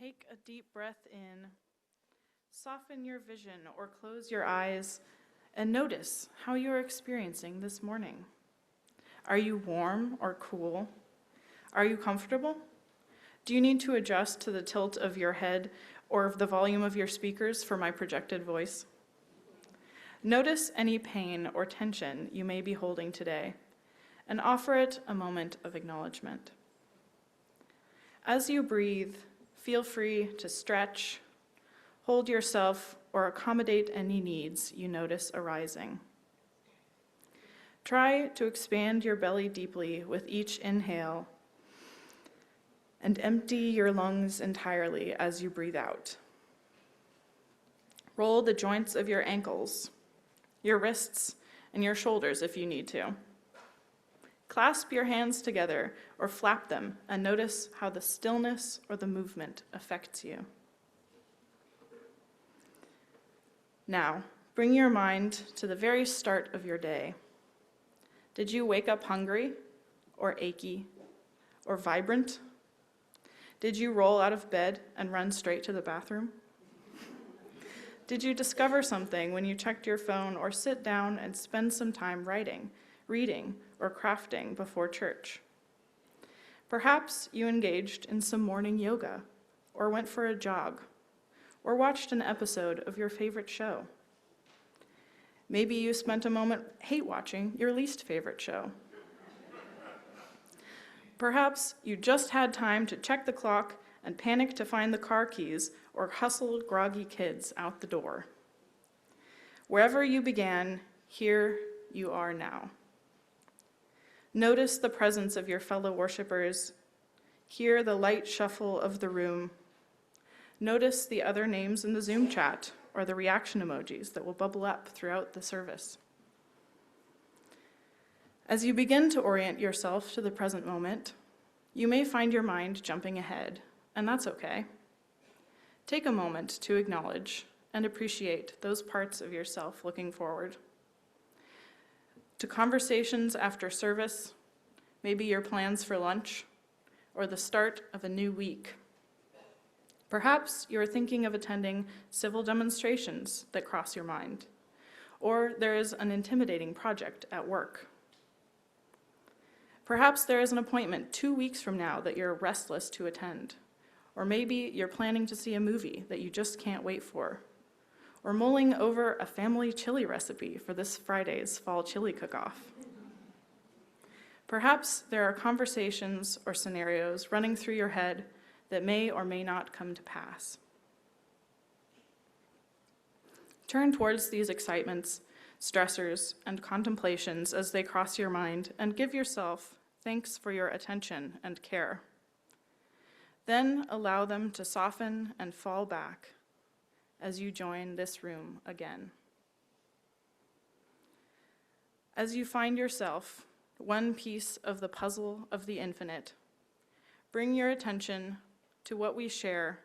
Take a deep breath in. Soften your vision or close your eyes and notice how you are experiencing this morning. Are you warm or cool? Are you comfortable? Do you need to adjust to the tilt of your head or of the volume of your speakers for my projected voice? Notice any pain or tension you may be holding today and offer it a moment of acknowledgement. As you breathe, feel free to stretch, hold yourself, or accommodate any needs you notice arising. Try to expand your belly deeply with each inhale and empty your lungs entirely as you breathe out. Roll the joints of your ankles, your wrists, and your shoulders if you need to. Clasp your hands together or flap them and notice how the stillness or the movement affects you. Now, bring your mind to the very start of your day. Did you wake up hungry or achy or vibrant? Did you roll out of bed and run straight to the bathroom? Did you discover something when you checked your phone or sit down and spend some time writing, reading, or crafting before church? Perhaps you engaged in some morning yoga, or went for a jog, or watched an episode of your favorite show. Maybe you spent a moment hate watching your least favorite show. Perhaps you just had time to check the clock and panic to find the car keys or hustle groggy kids out the door. Wherever you began, here you are now. Notice the presence of your fellow worshipers. Hear the light shuffle of the room. Notice the other names in the Zoom chat or the reaction emojis that will bubble up throughout the service. As you begin to orient yourself to the present moment, you may find your mind jumping ahead, and that's okay. Take a moment to acknowledge and appreciate those parts of yourself looking forward. To conversations after service, maybe your plans for lunch, or the start of a new week. Perhaps you're thinking of attending civil demonstrations that cross your mind, or there is an intimidating project at work. Perhaps there is an appointment 2 weeks from now that you're restless to attend, or maybe you're planning to see a movie that you just can't wait for, or mulling over a family chili recipe for this Friday's fall chili cook-off. Perhaps there are conversations or scenarios running through your head that may or may not come to pass. Turn towards these excitements, stressors, and contemplations as they cross your mind, and give yourself thanks for your attention and care. Then allow them to soften and fall back as you join this room again. As you find yourself one piece of the puzzle of the infinite, bring your attention to what we share,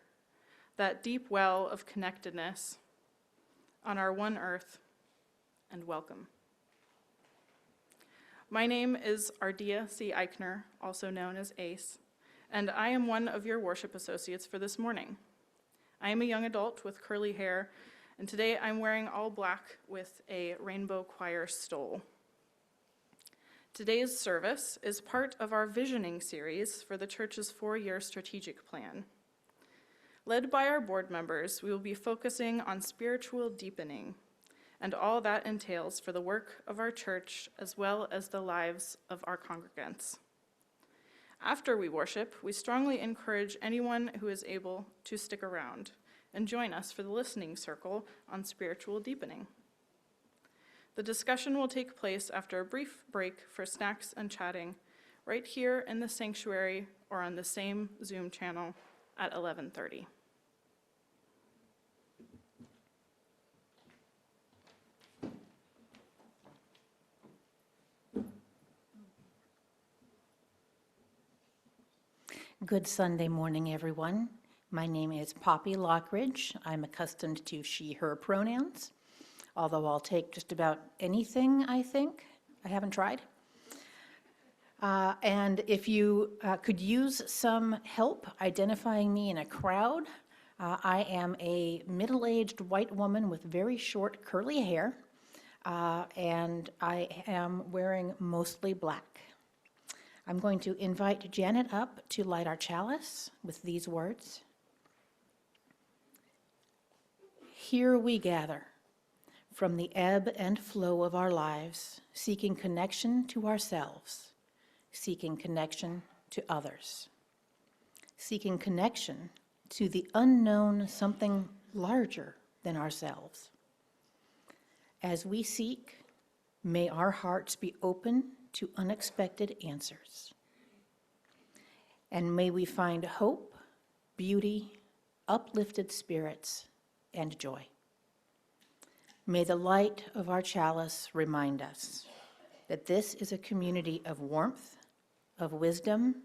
that deep well of connectedness on our one earth, and welcome. My name is Ardea C. Eichner, also known as ACE, and I am one of your worship associates for this morning. I am a young adult with curly hair, and today I'm wearing all black with a rainbow choir stole. Today's service is part of our visioning series for the church's 4-year strategic plan. Led by our board members, we will be focusing on spiritual deepening and all that entails for the work of our church as well as the lives of our congregants. After we worship, we strongly encourage anyone who is able to stick around and join us for the listening circle on spiritual deepening. The discussion will take place after a brief break for snacks and chatting right here in the sanctuary or on the same Zoom channel at 11:30. Good Sunday morning, everyone. My name is Poppy Lockridge. I'm accustomed to she, her pronouns, although I'll take just about anything, I think. I haven't tried. And if you could use some help identifying me in a crowd, I am a middle-aged white woman with very short curly hair, and I am wearing mostly black. I'm going to invite Janet up to light our chalice with these words. Here we gather from the ebb and flow of our lives, seeking connection to ourselves, seeking connection to others, seeking connection to the unknown something larger than ourselves. As we seek, may our hearts be open to unexpected answers. And may we find hope, beauty, uplifted spirits, and joy. May the light of our chalice remind us that this is a community of warmth, of wisdom,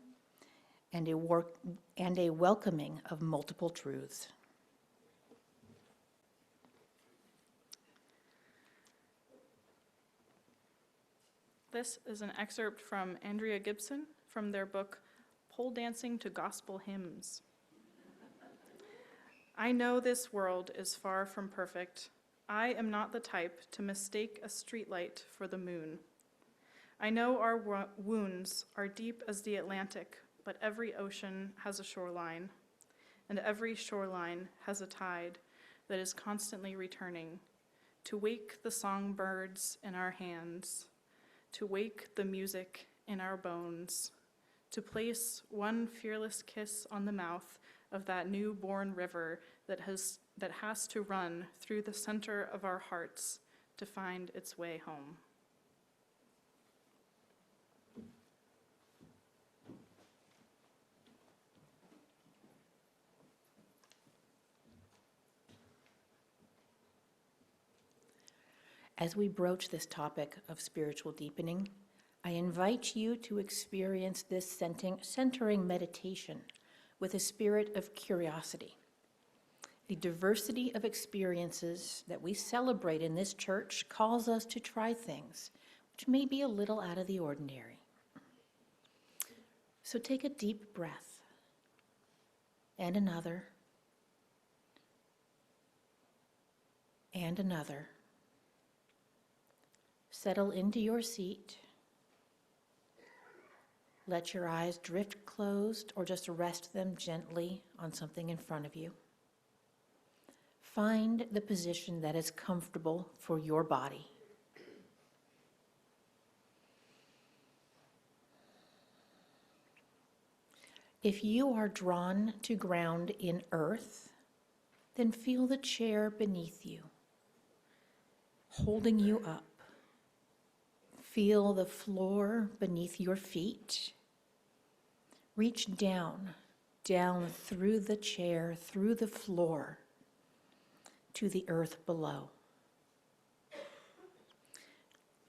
and a welcoming of multiple truths. This is an excerpt from Andrea Gibson from their book, Pole Dancing to Gospel Hymns. I know this world is far from perfect. I am not the type to mistake a streetlight for the moon. I know our wounds are deep as the Atlantic, but every ocean has a shoreline, and every shoreline has a tide that is constantly returning to wake the songbirds in our hands, to wake the music in our bones, to place one fearless kiss on the mouth of that newborn river that has to run through the center of our hearts to find its way home. As we broach this topic of spiritual deepening, I invite you to experience this centering meditation with a spirit of curiosity. The diversity of experiences that we celebrate in this church calls us to try things which may be a little out of the ordinary. So take a deep breath, and another, and another. Settle into your seat. Let your eyes drift closed or just rest them gently on something in front of you. Find the position that is comfortable for your body. If you are drawn to ground in earth, then feel the chair beneath you, holding you up. Feel the floor beneath your feet. Reach down through the chair, through the floor, to the earth below.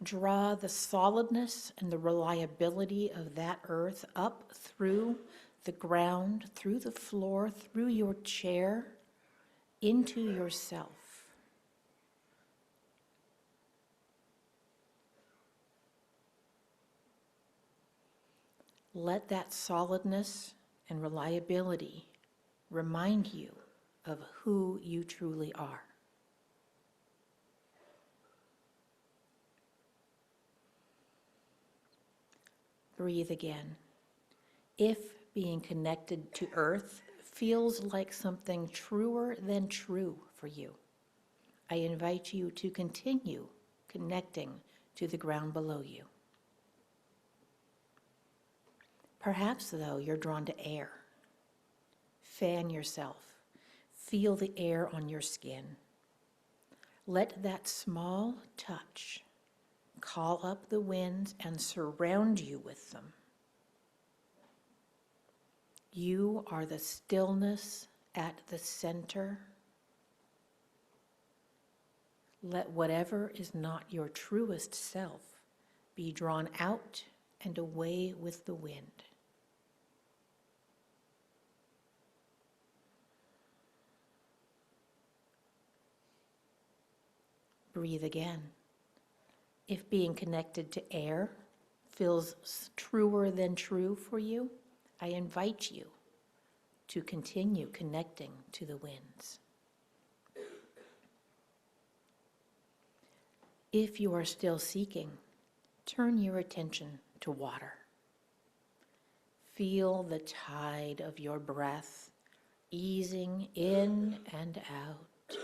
Draw the solidness and the reliability of that earth up through the ground, through the floor, through your chair, into yourself. Let that solidness and reliability remind you of who you truly are. Breathe again. If being connected to earth feels like something truer than true for you, I invite you to continue connecting to the ground below you. Perhaps, though, you're drawn to air. Fan yourself. Feel the air on your skin. Let that small touch call up the winds and surround you with them. You are the stillness at the center. Let whatever is not your truest self be drawn out and away with the wind. Breathe again. If being connected to air feels truer than true for you, I invite you to continue connecting to the winds. If you are still seeking, turn your attention to water. Feel the tide of your breath easing in and out,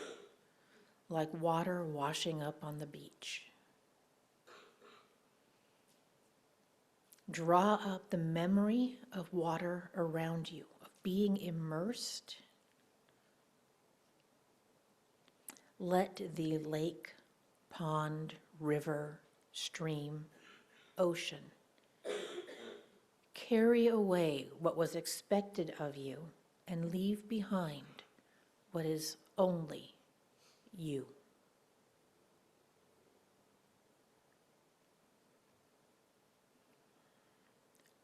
like water washing up on the beach. Draw up the memory of water around you, of being immersed. Let the lake, pond, river, stream, ocean carry away what was expected of you and leave behind what is only you.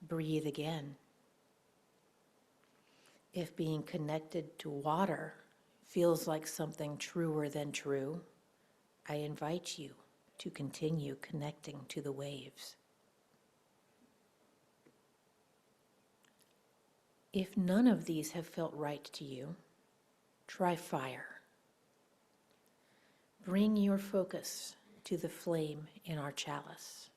Breathe again. If being connected to water feels like something truer than true, I invite you to continue connecting to the waves. If none of these have felt right to you, try fire. Bring your focus to the flame in our chalice.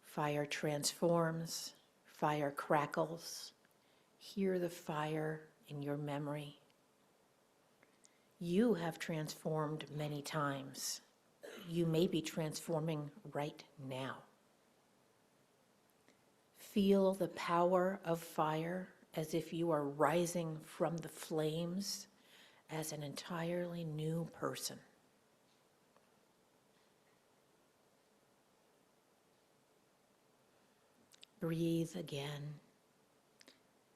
Fire transforms, fire crackles. Hear the fire in your memory. You have transformed many times. You may be transforming right now. Feel the power of fire as if you are rising from the flames as an entirely new person. Breathe again.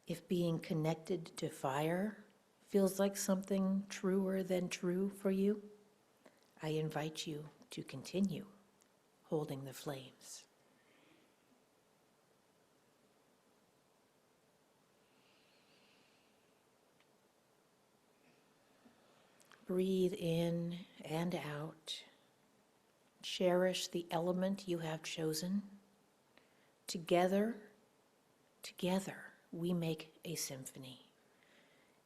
If being connected to fire feels like something truer than true for you, I invite you to continue holding the flames. Breathe in and out. Cherish the element you have chosen. Together, we make a symphony,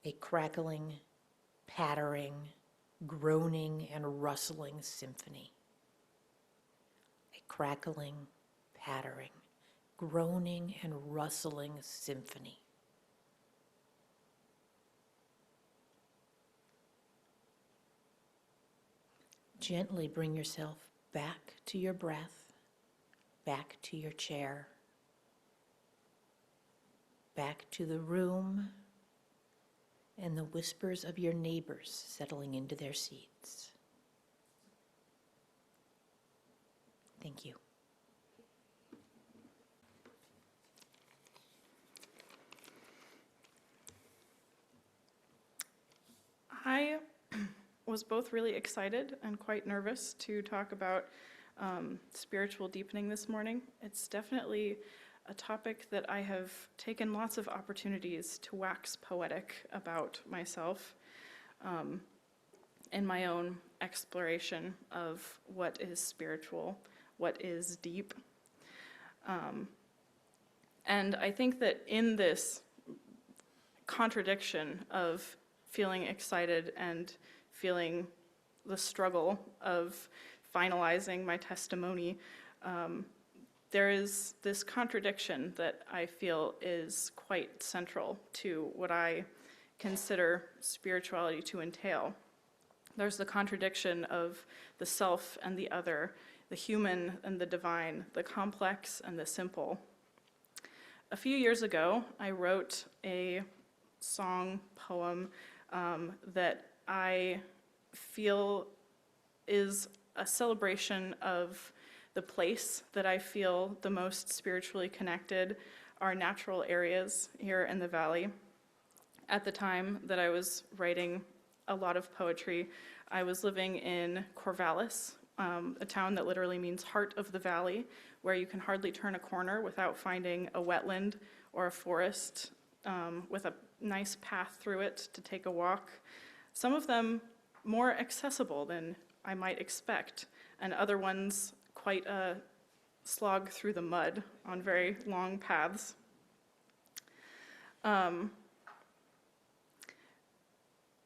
a crackling, pattering, groaning, and rustling symphony. A crackling, pattering, groaning, and rustling symphony. Gently bring yourself back to your breath, back to your chair, back to the room, and the whispers of your neighbors settling into their seats. Thank you. I was both really excited and quite nervous to talk about spiritual deepening this morning. It's definitely a topic that I have taken lots of opportunities to wax poetic about myself in my own exploration of what is spiritual, what is deep. And I think that in this contradiction of feeling excited and feeling the struggle of finalizing my testimony, there is this contradiction that I feel is quite central to what I consider spirituality to entail. There's the contradiction of the self and the other, the human and the divine, the complex and the simple. A few years ago, I wrote a poem that I feel is a celebration of the place that I feel the most spiritually connected, our natural areas here in the valley. At the time that I was writing a lot of poetry, I was living in Corvallis, a town that literally means heart of the valley, where you can hardly turn a corner without finding a wetland or a forest with a nice path through it to take a walk. Some of them more accessible than I might expect, and other ones quite a slog through the mud on very long paths.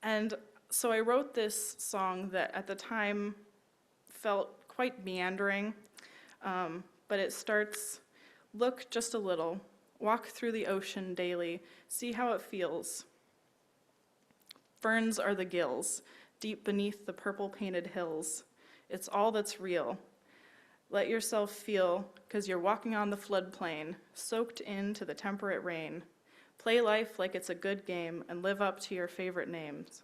And so I wrote this song that at the time felt quite meandering, but it starts, look just a little, walk through the ocean daily, see how it feels. Ferns are the gills, deep beneath the purple-painted hills. It's all that's real. Let yourself feel, 'cause you're walking on the floodplain, soaked into the temperate rain. Play life like it's a good game and live up to your favorite names.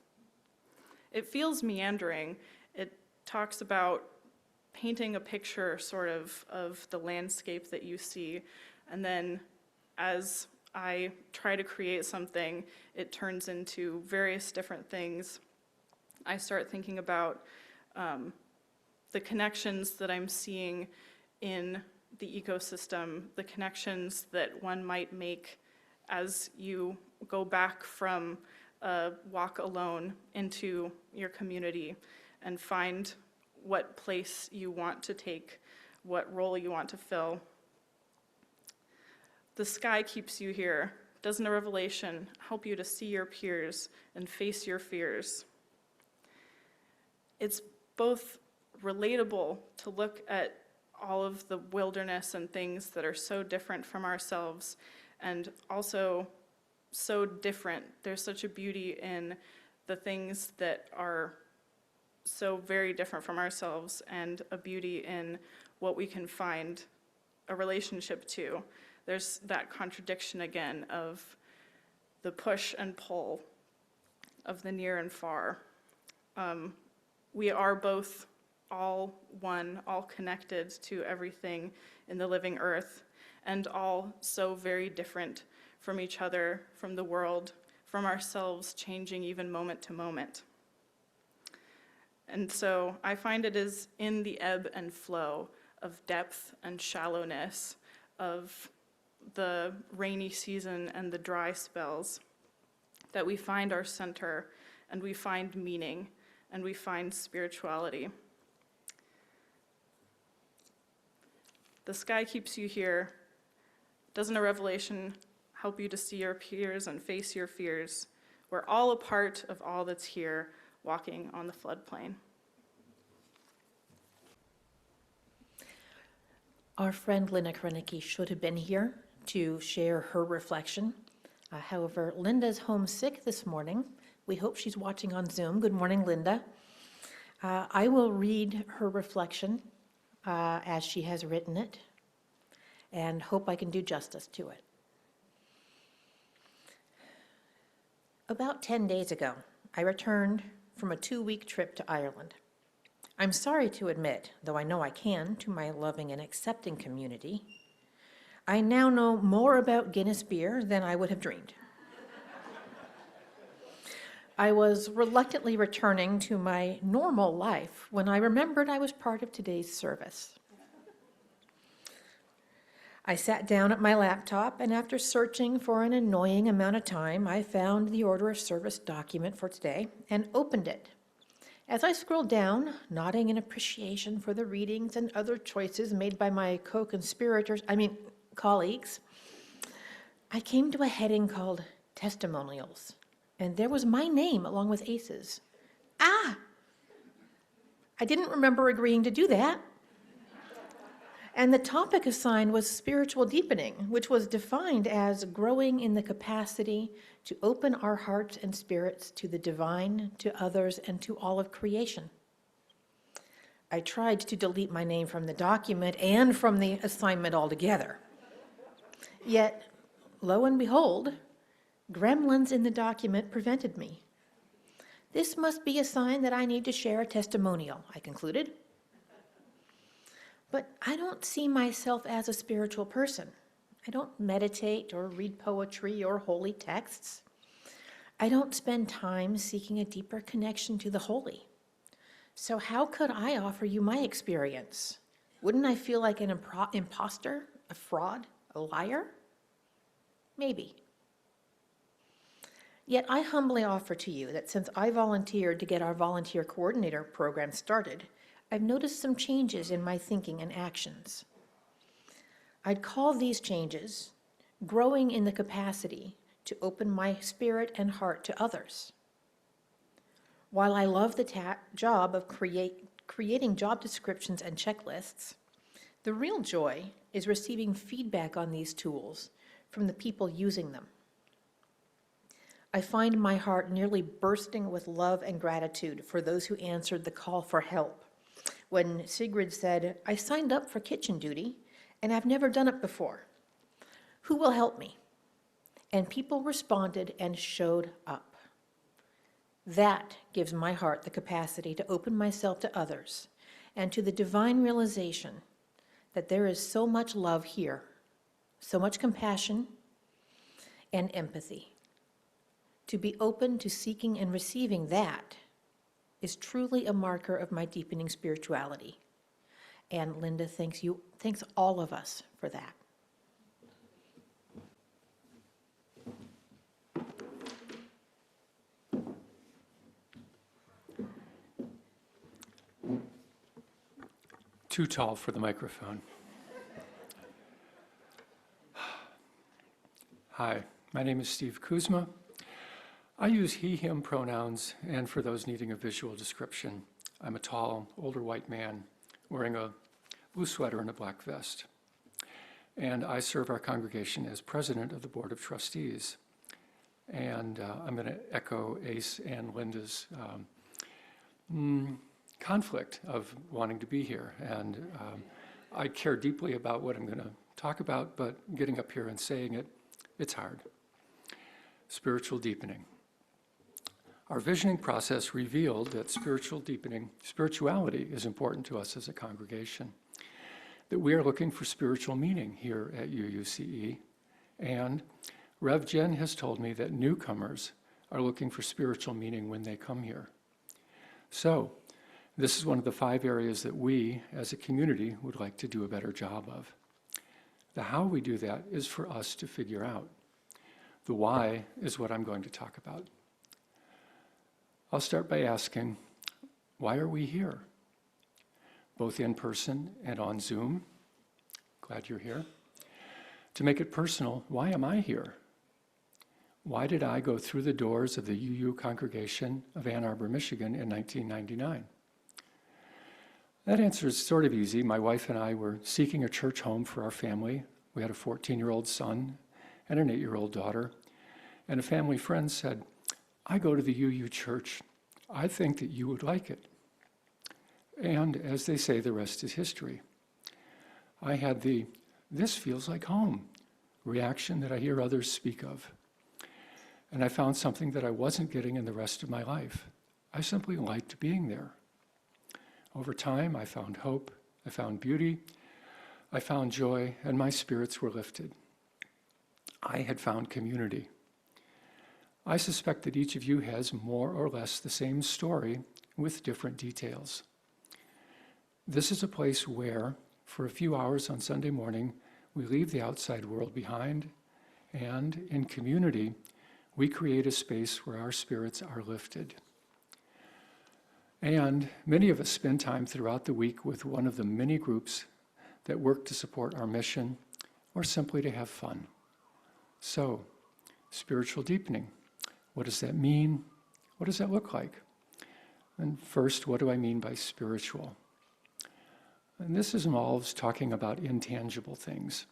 It feels meandering. It talks about painting a picture sort of the landscape that you see, and then as I try to create something, it turns into various different things. I start thinking about the connections that I'm seeing in the ecosystem, the connections that one might make as you go back from a walk alone into your community and find what place you want to take, what role you want to fill. The sky keeps you here. Doesn't a revelation help you to see your peers and face your fears? It's both relatable to look at all of the wilderness and things that are so different from ourselves, and also so different. There's such a beauty in the things that are so very different from ourselves, and a beauty in what we can find a relationship to. There's that contradiction again of the push and pull of the near and far. We are both all one, all connected to everything in the living earth, and all so very different from each other, from the world, from ourselves, changing even moment to moment. And so I find it is in the ebb and flow of depth and shallowness, of the rainy season and the dry spells, that we find our center, and we find meaning, and we find spirituality. The sky keeps you here. Doesn't a revelation help you to see your peers and face your fears? We're all a part of all that's here, walking on the floodplain. Our friend Linda Krenicki should have been here to share her reflection. However, Linda's homesick this morning. We hope she's watching on Zoom. Good morning, Linda. I will read her reflection as she has written it, and hope I can do justice to it. About 10 days ago, I returned from a 2-week trip to Ireland. I'm sorry to admit, though I know I can, to my loving and accepting community, I now know more about Guinness beer than I would have dreamed. I was reluctantly returning to my normal life when I remembered I was part of today's service. I sat down at my laptop, and after searching for an annoying amount of time, I found the order of service document for today and opened it. As I scrolled down, nodding in appreciation for the readings and other choices made by my colleagues, I came to a heading called Testimonials, and there was my name along with Ace's. I didn't remember agreeing to do that. And the topic assigned was spiritual deepening, which was defined as growing in the capacity to open our hearts and spirits to the divine, to others, and to all of creation. I tried to delete my name from the document and from the assignment altogether. Yet, lo and behold, gremlins in the document prevented me. This must be a sign that I need to share a testimonial, I concluded. But I don't see myself as a spiritual person. I don't meditate or read poetry or holy texts. I don't spend time seeking a deeper connection to the holy. So how could I offer you my experience? Wouldn't I feel like an imposter, a fraud, a liar? Maybe. Yet I humbly offer to you that since I volunteered to get our volunteer coordinator program started, I've noticed some changes in my thinking and actions. I'd call these changes growing in the capacity to open my spirit and heart to others. While I love the job of creating job descriptions and checklists, the real joy is receiving feedback on these tools from the people using them. I find my heart nearly bursting with love and gratitude for those who answered the call for help when Sigrid said, "I signed up for kitchen duty and I've never done it before. Who will help me?" And people responded and showed up. That gives my heart the capacity to open myself to others and to the divine realization that there is so much love here, so much compassion and empathy. To be open to seeking and receiving that is truly a marker of my deepening spirituality. And Linda thanks all of us for that. Too tall for the microphone. Hi, my name is Steve Kuzma. I use he, him pronouns, and for those needing a visual description, I'm a tall, older white man wearing a blue sweater and a black vest. And I serve our congregation as president of the Board of Trustees. And I'm going to echo Ace and Linda's conflict of wanting to be here. And I care deeply about what I'm going to talk about, but getting up here and saying it, it's hard. Spiritual deepening. Our visioning process revealed that spirituality is important to us as a congregation, that we are looking for spiritual meaning here at UUCE, and Rev Jen has told me that newcomers are looking for spiritual meaning when they come here. So, this is one of the 5 areas that we, as a community, would like to do a better job of. The how we do that is for us to figure out. The why is what I'm going to talk about. I'll start by asking, why are we here? Both in person and on Zoom. Glad you're here. To make it personal, why am I here? Why did I go through the doors of the UU congregation of Ann Arbor, Michigan in 1999? That answer is sort of easy. My wife and I were seeking a church home for our family. We had a 14-year-old son and an 8-year-old daughter. And a family friend said, "I go to the UU church. I think that you would like it." And as they say, the rest is history. I had the "this feels like home" reaction that I hear others speak of. And I found something that I wasn't getting in the rest of my life. I simply liked being there. Over time, I found hope, I found beauty, I found joy, and my spirits were lifted. I had found community. I suspect that each of you has more or less the same story with different details. This is a place where, for a few hours on Sunday morning, we leave the outside world behind, and in community, we create a space where our spirits are lifted. And many of us spend time throughout the week with one of the many groups that work to support our mission or simply to have fun. So, spiritual deepening. What does that mean? What does that look like? And first, what do I mean by spiritual? And this involves talking about intangible things,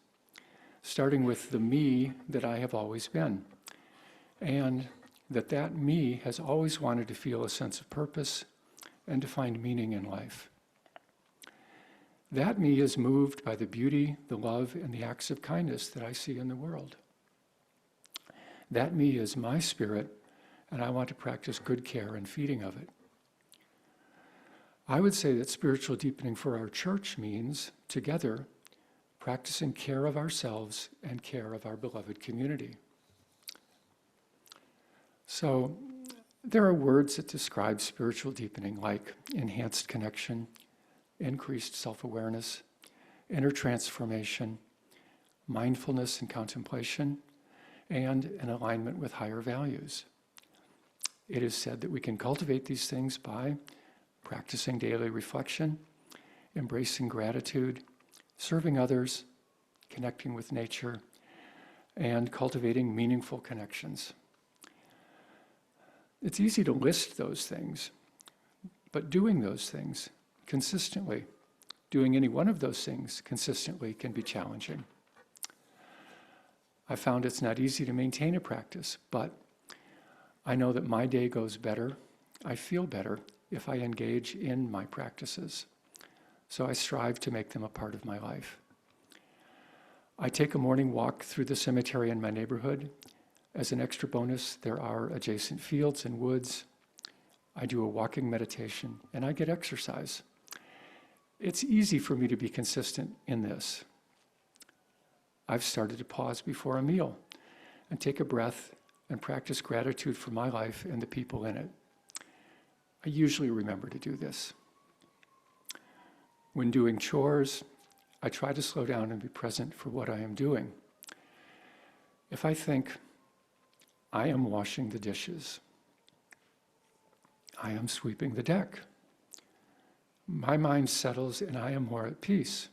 starting with the me that I have always been, and that me has always wanted to feel a sense of purpose and to find meaning in life. That me is moved by the beauty, the love, and the acts of kindness that I see in the world. That me is my spirit, and I want to practice good care and feeding of it. I would say that spiritual deepening for our church means, together, practicing care of ourselves and care of our beloved community. So, there are words that describe spiritual deepening, like enhanced connection, increased self-awareness, inner transformation, mindfulness and contemplation, and an alignment with higher values. It is said that we can cultivate these things by practicing daily reflection, embracing gratitude, serving others, connecting with nature, and cultivating meaningful connections. It's easy to list those things, but doing those things consistently, doing any one of those things consistently can be challenging. I found it's not easy to maintain a practice, but I know that my day goes better, I feel better if I engage in my practices. So I strive to make them a part of my life. I take a morning walk through the cemetery in my neighborhood. As an extra bonus, there are adjacent fields and woods. I do a walking meditation, and I get exercise. It's easy for me to be consistent in this. I've started to pause before a meal and take a breath and practice gratitude for my life and the people in it. I usually remember to do this. When doing chores, I try to slow down and be present for what I am doing. If I think, I am washing the dishes, I am sweeping the deck, my mind settles and I am more at peace.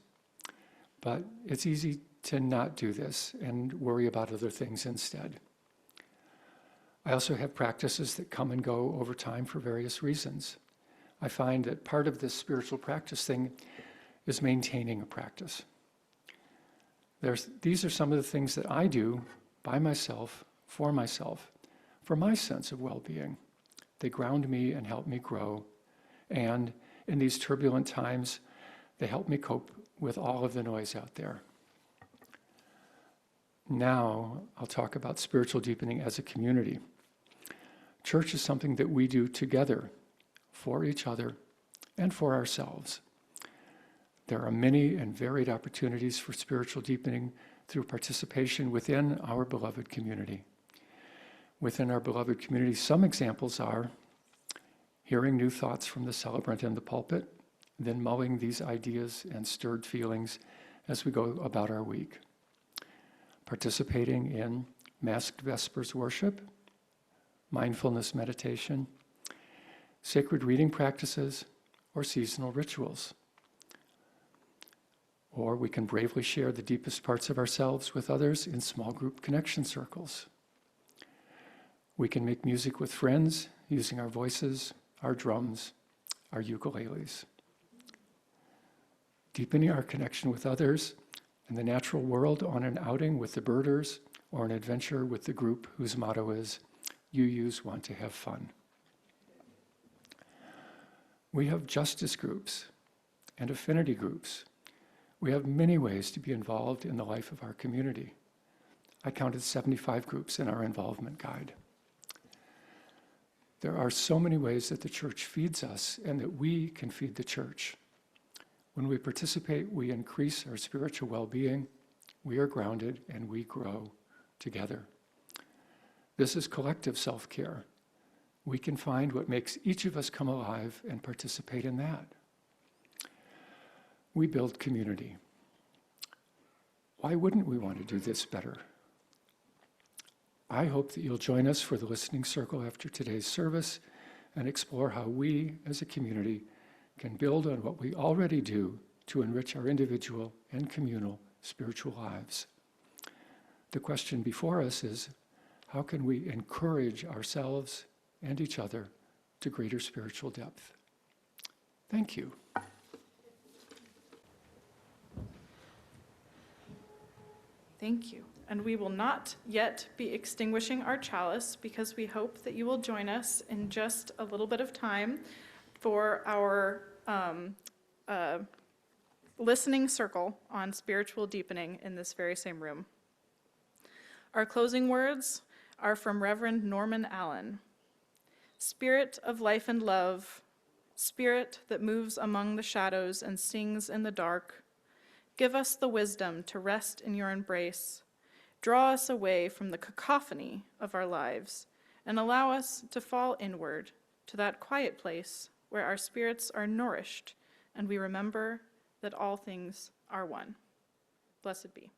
But it's easy to not do this and worry about other things instead. I also have practices that come and go over time for various reasons. I find that part of this spiritual practice thing is maintaining a practice. These are some of the things that I do by myself, for my sense of well-being. They ground me and help me grow. And in these turbulent times, they help me cope with all of the noise out there. Now, I'll talk about spiritual deepening as a community. Church is something that we do together, for each other, and for ourselves. There are many and varied opportunities for spiritual deepening through participation within our beloved community. Within our beloved community, some examples are hearing new thoughts from the celebrant in the pulpit, then mulling these ideas and stirred feelings as we go about our week. Participating in masked Vespers worship, mindfulness meditation, sacred reading practices, or seasonal rituals. Or we can bravely share the deepest parts of ourselves with others in small group connection circles. We can make music with friends using our voices, our drums, our ukuleles. Deepening our connection with others in the natural world on an outing with the birders or an adventure with the group whose motto is, UUs want to have fun. We have justice groups and affinity groups. We have many ways to be involved in the life of our community. I counted 75 groups in our involvement guide. There are so many ways that the church feeds us and that we can feed the church. When we participate, we increase our spiritual well-being, we are grounded, and we grow together. This is collective self-care. We can find what makes each of us come alive and participate in that. We build community. Why wouldn't we want to do this better? I hope that you'll join us for the listening circle after today's service and explore how we, as a community, can build on what we already do to enrich our individual and communal spiritual lives. The question before us is, how can we encourage ourselves and each other to greater spiritual depth? Thank you. Thank you. And we will not yet be extinguishing our chalice because we hope that you will join us in just a little bit of time for our listening circle on spiritual deepening in this very same room. Our closing words are from Reverend Norman Allen. Spirit of life and love, spirit that moves among the shadows and sings in the dark, give us the wisdom to rest in your embrace. Draw us away from the cacophony of our lives and allow us to fall inward to that quiet place where our spirits are nourished and we remember that all things are one. Blessed be.